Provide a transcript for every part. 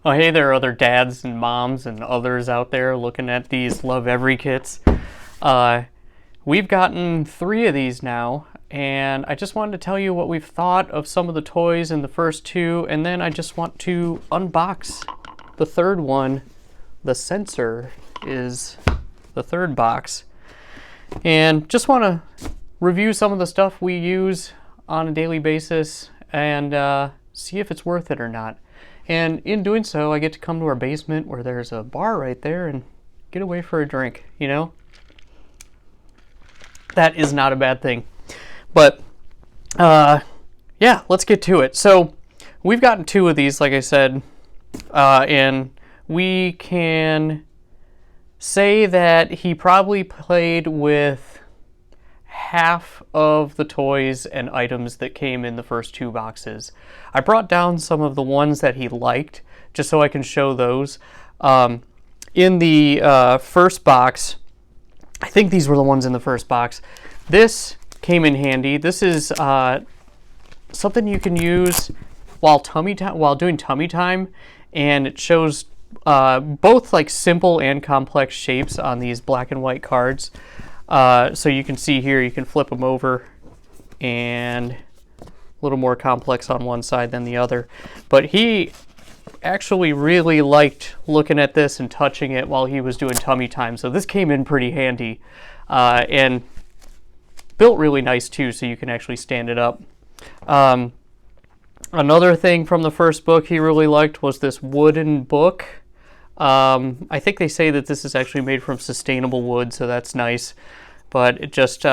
Oh, hey there, other dads and moms and others out there looking at these Lovevery kits. Uh, we've gotten 3 of these now, and I just wanted to tell you what we've thought of some of the toys in the first 2, and then I just want to unbox the 3rd one. The sensor is the 3rd box, and just want to review some of the stuff we use on a daily basis and see if it's worth it or not. And in doing so, I get to come to our basement where there's a bar right there and get away for a drink, you know? That is not a bad thing. But, yeah, let's get to it. So, we've gotten 2 of these, like I said, and we can say that he probably played with half of the toys and items that came in the first 2 boxes. I brought down some of the ones that he liked just so I can show those. In the first box, I think these were the ones in the first box. This came in handy. This is something you can use while doing tummy time, and it shows both like simple and complex shapes on these black and white cards. So you can see here, you can flip them over, and a little more complex on one side than the other. But he actually really liked looking at this and touching it while he was doing tummy time. So this came in pretty handy, and built really nice too, so you can actually stand it up. Another thing from the first book he really liked was this wooden book. I think they say that this is actually made from sustainable wood, so that's nice. But it just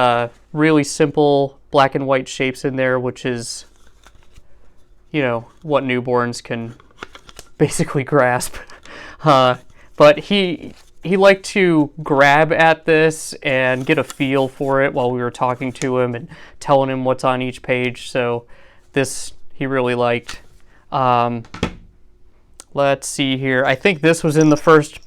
really simple black and white shapes in there, which is, you know, what newborns can basically grasp. But he liked to grab at this and get a feel for it while we were talking to him and telling him what's on each page. So this he really liked. Let's see here. I think this was in the first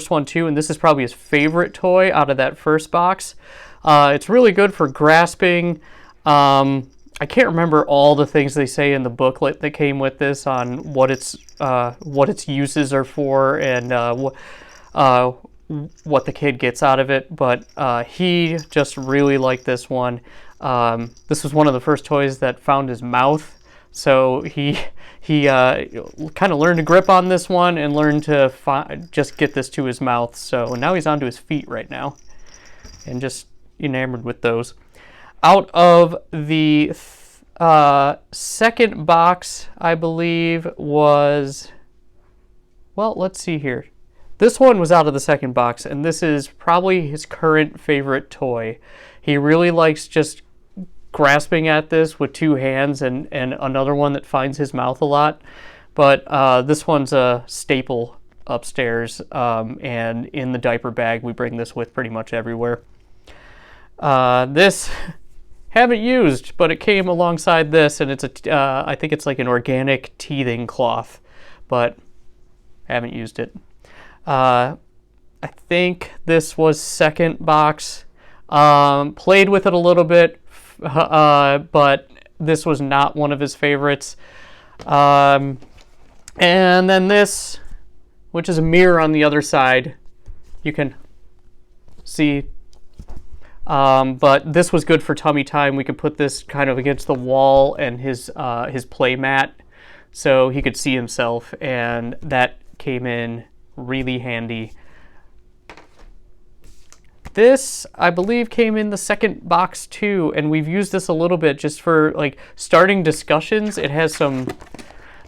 one too, and this is probably his favorite toy out of that first box. It's really good for grasping. I can't remember all the things they say in the booklet that came with this on what its uses are for and what the kid gets out of it. But he just really liked this one. This was one of the first toys that found his mouth. So he kind of learned to grip on this one and learned to just get this to his mouth. So now he's onto his feet right now and just enamored with those. Out of the second box, I believe was, well, let's see here. This one was out of the second box, and this is probably his current favorite toy. He really likes just grasping at this with 2 hands, and another one that finds his mouth a lot. But this one's a staple upstairs, and in the diaper bag we bring this with pretty much everywhere. This haven't used, but it came alongside this, and it's I think it's like an organic teething cloth, but haven't used it. I think this was second box. Played with it a little bit, but this was not one of his favorites. And then this, which is a mirror on the other side, you can see. But this was good for tummy time. We could put this kind of against the wall and his play mat, so he could see himself, and that came in really handy. This, I believe, came in the second box too, and we've used this a little bit just for like starting discussions. It has some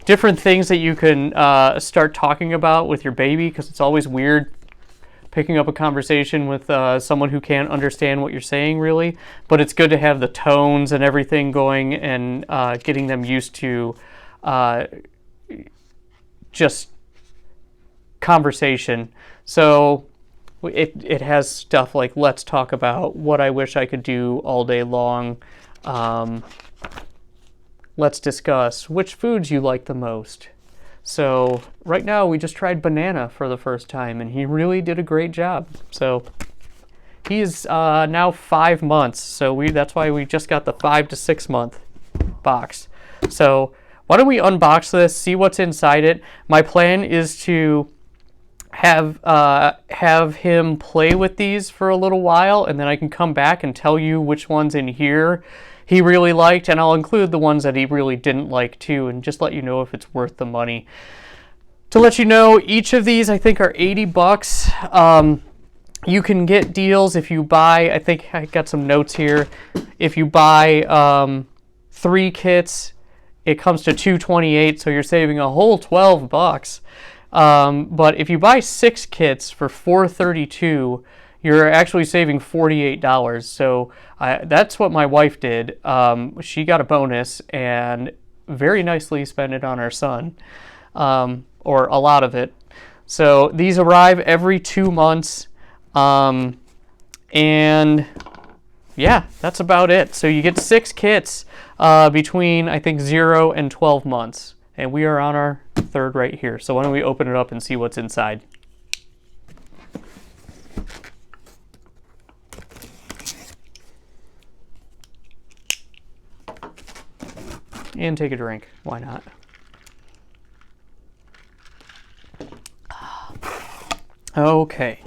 different things that you can start talking about with your baby, because it's always weird picking up a conversation with someone who can't understand what you're saying really, but it's good to have the tones and everything going and getting them used to just conversation. So it has stuff like, let's talk about what I wish I could do all day long. Let's discuss which foods you like the most. So right now we just tried banana for the first time, and he really did a great job. So he is now 5 months, so that's why we just got the 5 to 6 month box. So why don't we unbox this, see what's inside it. My plan is to have him play with these for a little while, and then I can come back and tell you which ones in here he really liked, and I'll include the ones that he really didn't like too, and just let you know if it's worth the money. To let you know, each of these I think are 80 bucks. You can get deals if you buy, I think I got some notes here, if you buy 3 kits, it comes to $228, so you're saving a whole 12 bucks. But if you buy 6 kits for $432, you're actually saving $48. So that's what my wife did. She got a bonus and very nicely spent it on our son, or a lot of it. So these arrive every 2 months. And yeah, that's about it. So you get 6 kits between, I think, 0 and 12 months. And we are on our 3rd right here. So why don't we open it up and see what's inside. And take a drink. Why not? Okay.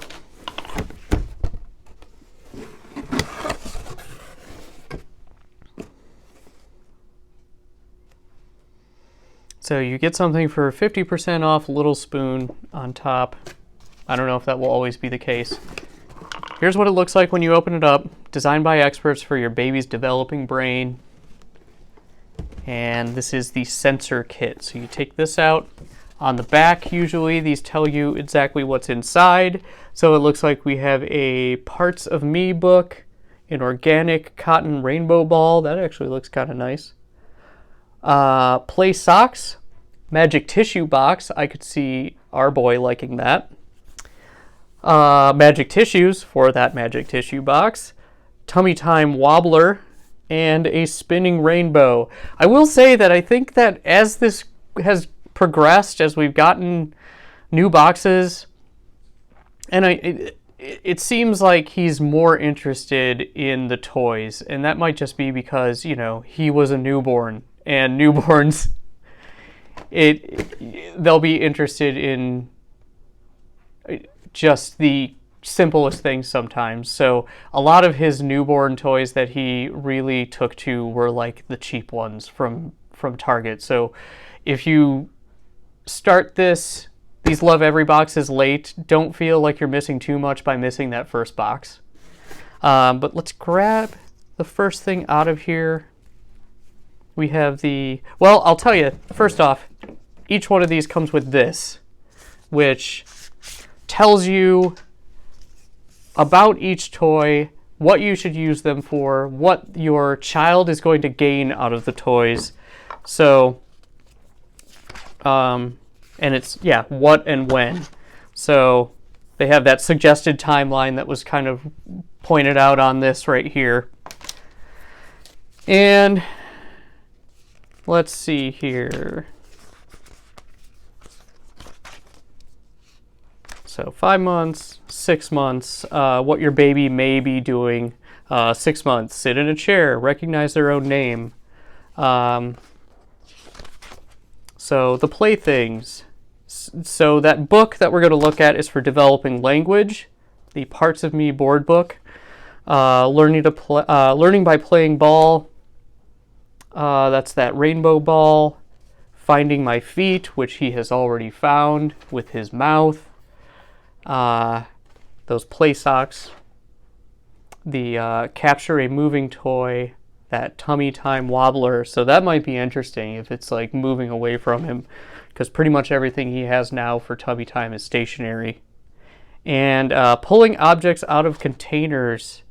So you get something for 50% off, little spoon on top. I don't know if that will always be the case. Here's what it looks like when you open it up. Designed by experts for your baby's developing brain. And this is the sensor kit. So you take this out. On the back, usually these tell you exactly what's inside. So it looks like we have a Parts of Me book, an organic cotton rainbow ball. That actually looks kind of nice. Play socks, magic tissue box. I could see our boy liking that. Magic tissues for that magic tissue box. Tummy Time wobbler and a spinning rainbow. I will say that I think that as this has progressed, as we've gotten new boxes, and it seems like he's more interested in the toys, and that might just be because, you know, he was a newborn, and newborns, they'll be interested in just the simplest things sometimes. So a lot of his newborn toys that he really took to were like the cheap ones from Target. So if you start these Lovevery boxes late, don't feel like you're missing too much by missing that first box. But let's grab the first thing out of here. We have well, I'll tell you, first off, each one of these comes with this, which tells you about each toy, what you should use them for, what your child is going to gain out of the toys. So, and it's, yeah, what and when. So they have that suggested timeline that was kind of pointed out on this right here. And let's see here. So 5 months, 6 months, what your baby may be doing. 6 months, sit in a chair, recognize their own name. So the playthings. So that book that we're going to look at is for developing language. The Parts of Me board book. Learning by playing ball. That's that rainbow ball. Finding my feet, which he has already found with his mouth. Those play socks, the capture a moving toy, that tummy time wobbler. So that might be interesting if it's like moving away from him, because pretty much everything he has now for tummy time is stationary. And pulling objects out of containers,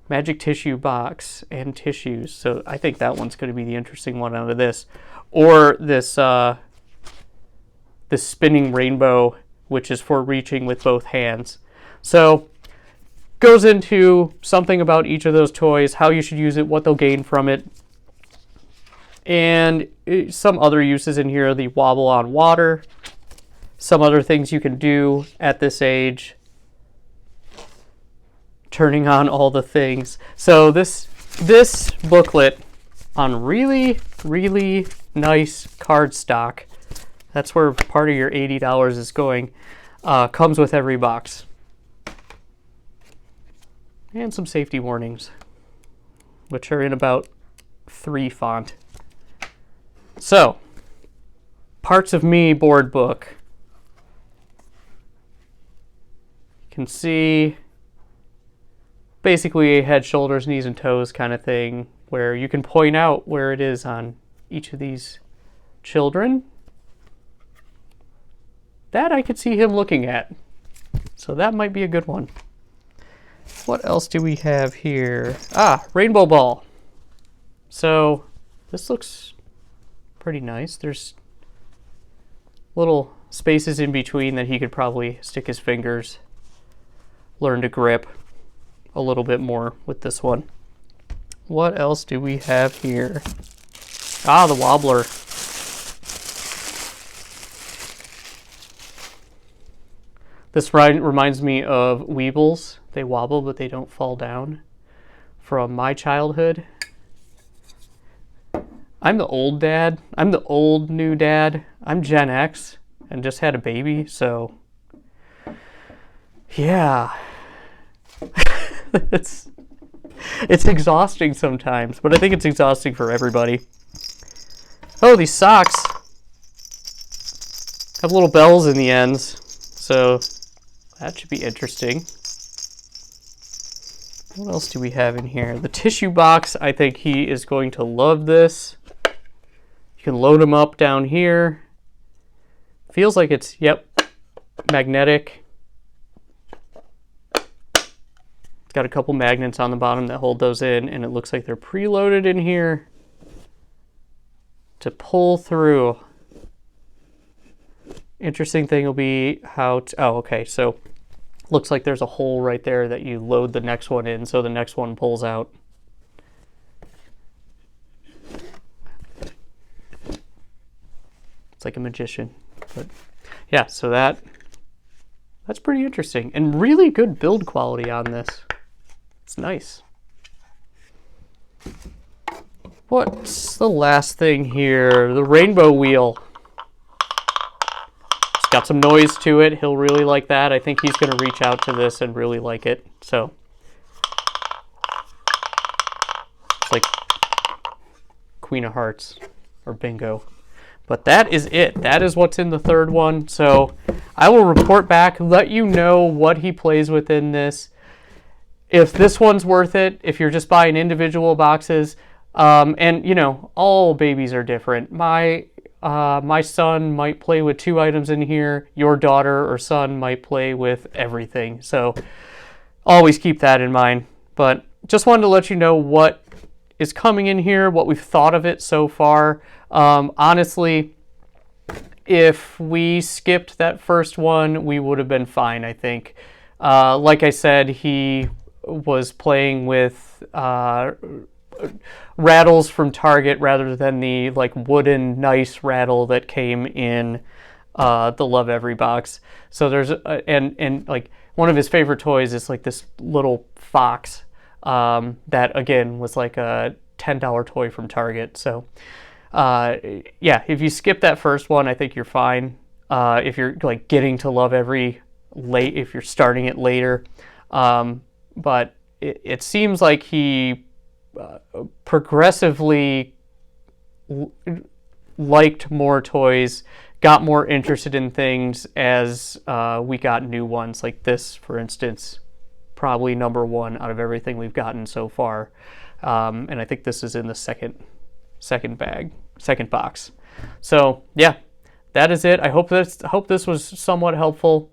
magic tissue box, and tissues. So I think that one's going to be the interesting one out of this. Or this this spinning rainbow, which is for reaching with both hands. So goes into something about each of those toys, how you should use it, what they'll gain from it, and some other uses in here. The wobble on water, some other things you can do at this age, turning on all the things. So this booklet on really nice card stock. That's where part of your $80 is going. Comes with every box. And some safety warnings, which are in about 3 font. So, Parts of Me board book. You can see basically a head, shoulders, knees, and toes kind of thing, where you can point out where it is on each of these children. That I could see him looking at. So that might be a good one. What else do we have here? Rainbow ball. So this looks pretty nice. There's little spaces in between that he could probably stick his fingers, learn to grip a little bit more with this one. What else do we have here? The wobbler. This reminds me of Weebles. They wobble, but they don't fall down. From my childhood. I'm the old dad. I'm the old new dad. I'm Gen X and just had a baby, so yeah. It's exhausting sometimes, but I think it's exhausting for everybody. Oh, these socks have little bells in the ends, so that should be interesting. What else do we have in here? The tissue box, I think he is going to love this. You can load them up down here. Feels like it's, yep, magnetic. It's got a couple magnets on the bottom that hold those in, and it looks like they're preloaded in here to pull through. Interesting thing will be how to, oh, okay, so looks like there's a hole right there that you load the next one in, so the next one pulls out. It's like a magician, but yeah, so that's pretty interesting and really good build quality on this. It's nice. What's the last thing here? The rainbow wheel. It's got some noise to it. He'll really like that. I think he's going to reach out to this and really like it. So it's like Queen of Hearts or bingo. But that is it. That is what's in the third one. So I will report back, let you know what he plays within this. If this one's worth it, if you're just buying individual boxes, and you know, all babies are different. My son might play with 2 items in here. Your daughter or son might play with everything. So always keep that in mind. But just wanted to let you know what is coming in here, what we've thought of it so far. Honestly, if we skipped that first one, we would have been fine, I think. Like I said, he was playing with rattles from Target rather than the like wooden nice rattle that came in the Lovevery box. So there's and like one of his favorite toys is like this little fox that again was like a $10 toy from Target. So yeah, if you skip that first one, I think you're fine. If you're like getting to Lovevery late, if you're starting it later, but it seems like he progressively liked more toys, got more interested in things as we got new ones. Like this, for instance, probably number 1 out of everything we've gotten so far. And I think this is in the second box. So yeah, that is it. I hope this was somewhat helpful.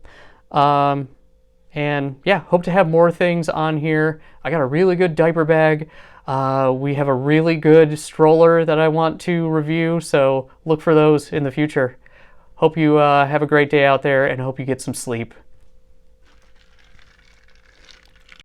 And yeah, hope to have more things on here. I got a really good diaper bag. We have a really good stroller that I want to review, so look for those in the future. Hope you have a great day out there and hope you get some sleep.